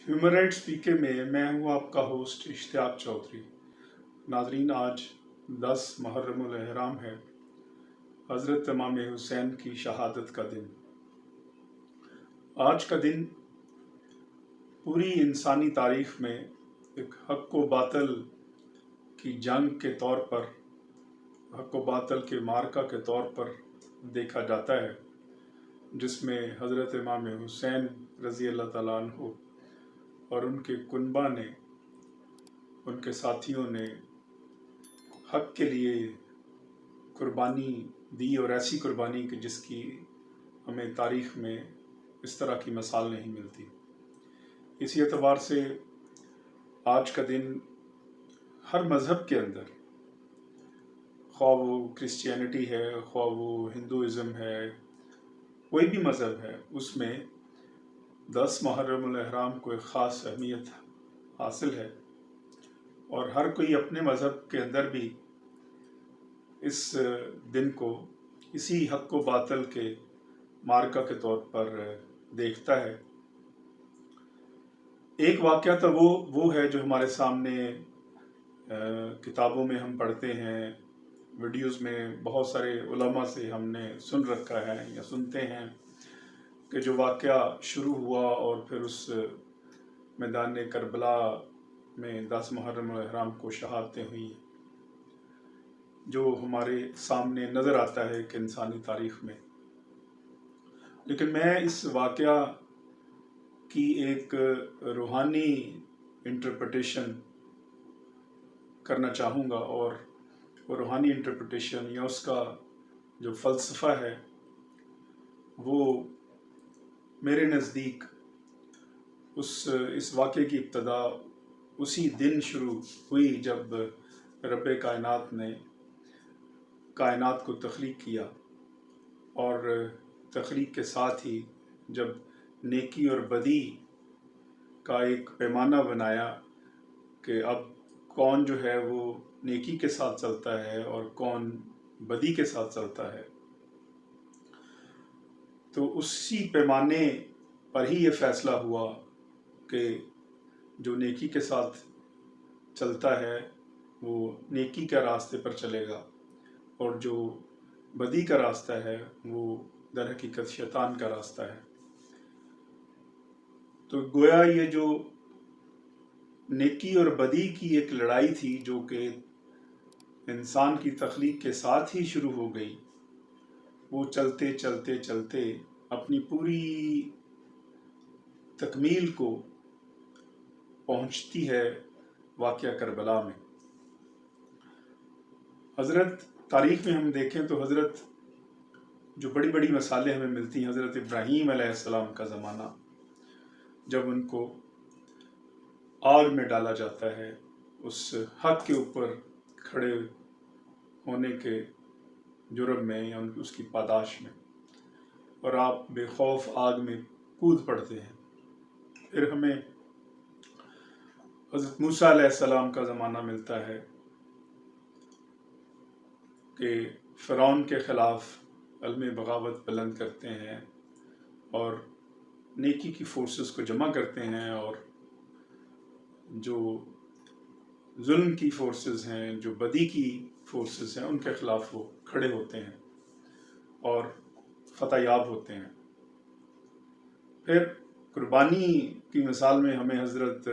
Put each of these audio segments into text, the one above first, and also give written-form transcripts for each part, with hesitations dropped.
Human rights पीके में मैं हूँ आपका होस्ट इश्तियाक चौधरी। नाजरीन, आज 10 मुहर्रमुल एहराम है, हज़रत इमाम हुसैन की शहादत का दिन। आज का दिन पूरी इंसानी तारीख में एक हक व बातल की जंग के तौर पर, हक व बातल के मार्का के तौर पर देखा जाता है, जिसमें हज़रत इमाम हुसैन रज़ी अल्लाह तआला अन्हु और उनके कुनबा ने, उनके साथियों ने हक के लिए कुर्बानी दी, और ऐसी कुर्बानी कि जिसकी हमें तारीख में इस तरह की मिसाल नहीं मिलती। इसी एतबार से आज का दिन हर मज़हब के अंदर, ख्वाह वो क्रिश्चियनिटी है, ख्वाह वो हिंदुज़म है, कोई भी मज़हब है, उसमें 10 मुहर्रमुल एहराम को एक ख़ास अहमियत हासिल है। और हर कोई अपने मज़हब के अंदर भी इस दिन को इसी हक व बातल के मार्का के तौर पर देखता है। एक वाक़या तो वो है जो हमारे सामने किताबों में हम पढ़ते हैं, वीडियोस में बहुत सारे उलमा से हमने सुन रखा है या सुनते हैं, कि जो वाक़या शुरू हुआ और फिर उस मैदान करबला में 10 मुहर्रम एहराम को शहादतें हुई, जो हमारे सामने नज़र आता है कि इंसानी तारीख़ में। लेकिन मैं इस वाक़या की एक रूहानी इंटरप्रिटेशन करना चाहूँगा, और वो रूहानी इंटरप्रिटेशन या उसका जो फ़लसफ़ा है वो मेरे नज़दीक इस वाक़े की इब्तदा उसी दिन शुरू हुई जब रब्बे कायनात ने कायनात को तख्लीक किया, और तख्लीक के साथ ही जब नेकी और बदी का एक पैमाना बनाया कि अब कौन जो है वो नेकी के साथ चलता है और कौन बदी के साथ चलता है, तो उसी पैमाने पर ही ये फ़ैसला हुआ कि जो नेकी के साथ चलता है वो नेकी के रास्ते पर चलेगा, और जो बदी का रास्ता है वो दर हकीकत शैतान का रास्ता है। तो गोया ये जो नेकी और बदी की एक लड़ाई थी, जो कि इंसान की तख्लीक के साथ ही शुरू हो गई, वो चलते चलते चलते अपनी पूरी तकमील को पहुंचती है वाक़या करबला में। हज़रत तारीख़ में हम देखें तो हज़रत जो बड़ी बड़ी मिसालें हमें मिलती हैं, हज़रत इब्राहीम अलैहिस्सलाम का ज़माना, जब उनको आग में डाला जाता है उस हक के ऊपर खड़े होने के जुर्म में या उसकी पादाश में, और आप बेखौफ आग में कूद पड़ते हैं। फिर हमें हज़रत मूसा अलैहिस्सलाम का ज़माना मिलता है कि फ़िरौन के ख़िलाफ़ अलम बगावत बुलंद करते हैं और नेकी की फोर्सेस को जमा करते हैं, और जो जुल्म की फोर्सेस हैं, जो बदी की फोर्सेस हैं, उनके ख़िलाफ़ वो खड़े होते हैं और फ़तह-याब होते हैं। फिर कुर्बानी की मिसाल में हमें हज़रत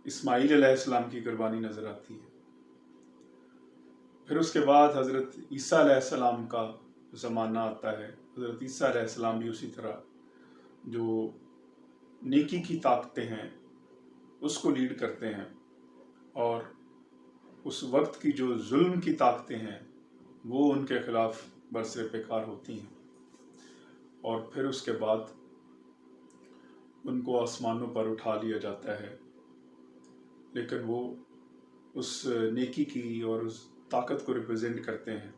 इस्माईल अलैहिस्सलाम की कुर्बानी नज़र आती है। फिर उसके बाद हज़रत ईसा अलैहिस्सलाम का ज़माना आता है। हज़रत ईसा अलैहिस्सलाम भी उसी तरह जो नेकी की ताकतें हैं उसको लीड करते हैं, और उस वक्त की जो जुल्म की ताकतें हैं वो उनके ख़िलाफ़ बरसरे पेकार होती हैं, और फिर उसके बाद उनको आसमानों पर उठा लिया जाता है। लेकिन वो उस नेकी की और उस ताकत को रिप्रेजेंट करते हैं।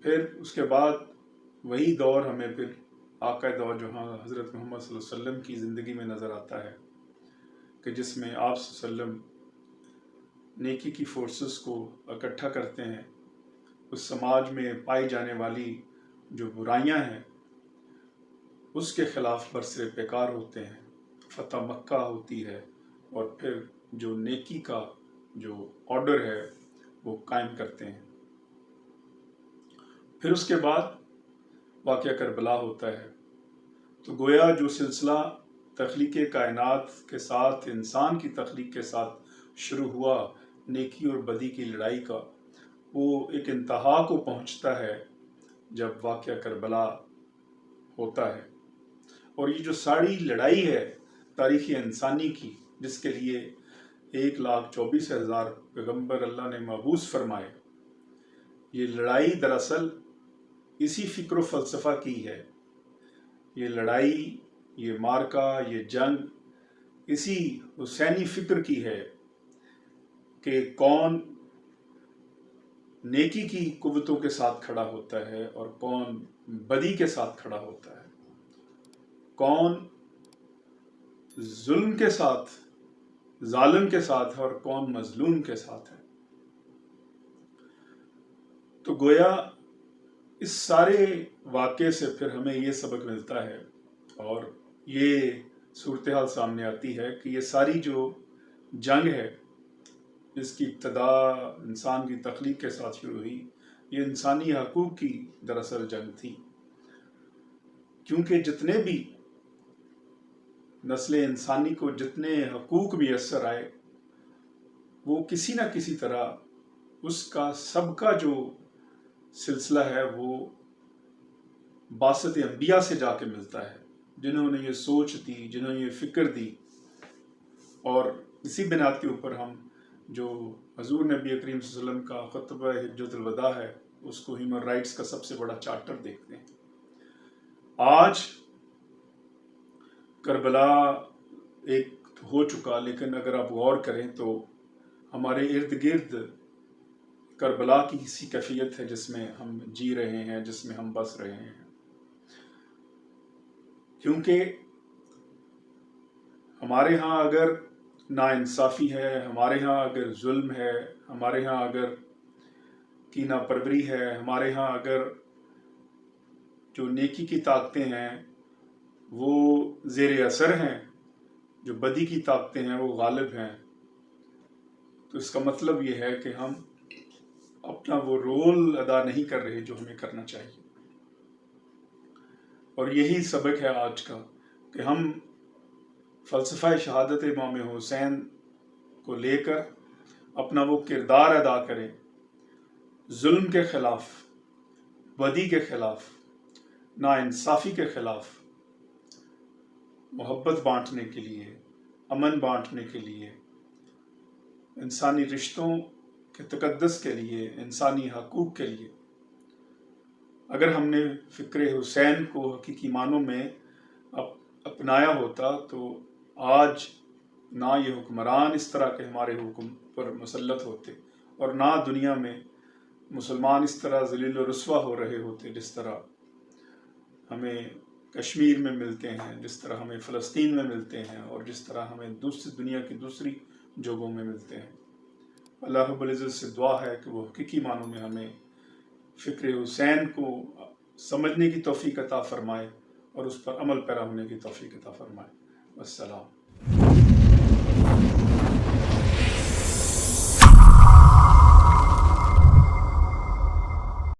फिर उसके बाद वही दौर हमें फिर आका दौर जो हज़रत मोहम्मद सल्लल्लाहु अलैहि वसल्लम की ज़िंदगी में नज़र आता है, कि जिसमें आप सल्लम नेकी की फोर्सेस को इकट्ठा करते हैं, उस समाज में पाई जाने वाली जो बुराइयां हैं اس کے خلاف برسر پیکار ہوتے ہیں، فتح مکہ ہوتی ہے، اور پھر جو نیکی کا جو آرڈر ہے وہ قائم کرتے ہیں۔ پھر اس کے بعد واقعہ کربلا ہوتا ہے۔ تو گویا جو سلسلہ تخلیق کائنات کے ساتھ، انسان کی تخلیق کے ساتھ شروع ہوا نیکی اور بدی کی لڑائی کا، وہ ایک انتہا کو پہنچتا ہے جب واقعہ کربلا ہوتا ہے۔ اور یہ جو ساری لڑائی ہے تاریخ انسانی کی، جس کے لیے 1,24,000 پیغمبر اللہ نے مبعوث فرمائے، یہ لڑائی دراصل اسی فکر و فلسفہ کی ہے۔ یہ لڑائی، یہ مارکا، یہ جنگ اسی حسینی فکر کی ہے کہ کون نیکی کی قوتوں کے ساتھ کھڑا ہوتا ہے اور کون بدی کے ساتھ کھڑا ہوتا ہے، کون ظلم کے ساتھ، ظالم کے ساتھ اور کون مظلوم کے ساتھ ہے۔ تو گویا اس سارے واقعے سے پھر ہمیں یہ سبق ملتا ہے اور یہ صورتحال سامنے آتی ہے کہ یہ ساری جو جنگ ہے جس کی ابتدا انسان کی تخلیق کے ساتھ شروع ہوئی، یہ انسانی حقوق کی دراصل جنگ تھی، کیونکہ جتنے بھی نسل انسانی کو جتنے حقوق میسر آئے، وہ کسی نہ کسی طرح اس کا سب کا جو سلسلہ ہے وہ باسط انبیاء سے جا کے ملتا ہے، جنہوں نے یہ سوچ دی، جنہوں نے یہ فکر دی، اور اسی بنیاد کے اوپر ہم جو حضور نبی کریم صلی اللہ علیہ وسلم کا خطبہ حجۃ الوداع ہے، اس کو ہیومن رائٹس کا سب سے بڑا چارٹر دیکھتے ہیں۔ آج کربلا ایک ہو چکا، لیکن اگر آپ غور کریں تو ہمارے ارد گرد کربلا کی کسی کیفیت ہے جس میں ہم جی رہے ہیں، جس میں ہم بس رہے ہیں، کیونکہ ہمارے ہاں اگر ناانصافی ہے، ہمارے ہاں اگر ظلم ہے، ہمارے ہاں اگر کینہ پروری ہے، ہمارے ہاں اگر جو نیکی کی طاقتیں ہیں وہ زیر اثر ہیں، جو بدی کی طاقتیں ہیں وہ غالب ہیں، تو اس کا مطلب یہ ہے کہ ہم اپنا وہ رول ادا نہیں کر رہے جو ہمیں کرنا چاہیے۔ اور یہی سبق ہے آج کا کہ ہم فلسفہ شہادت امام حسین کو لے کر اپنا وہ کردار ادا کریں، ظلم کے خلاف، بدی کے خلاف، ناانصافی کے خلاف، محبت بانٹنے کے لیے، امن بانٹنے کے لیے، انسانی رشتوں کے تقدس کے لیے، انسانی حقوق کے لیے۔ اگر ہم نے فکر حسین کو حقیقی معنوں میں اپنایا ہوتا تو آج نہ یہ حکمران اس طرح کے ہمارے حکم پر مسلط ہوتے، اور نہ دنیا میں مسلمان اس طرح ذلیل و رسوا ہو رہے ہوتے جس طرح ہمیں کشمیر میں ملتے ہیں، جس طرح ہمیں فلسطین میں ملتے ہیں، اور جس طرح ہمیں دوسری دنیا کی دوسری جگہوں میں ملتے ہیں۔ اللہ رب العزت سے دعا ہے کہ وہ حقیقی معنوں میں ہمیں فکر حسین کو سمجھنے کی توفیق عطا فرمائے اور اس پر عمل پیرا ہونے کی توفیق عطا فرمائے۔ والسلام۔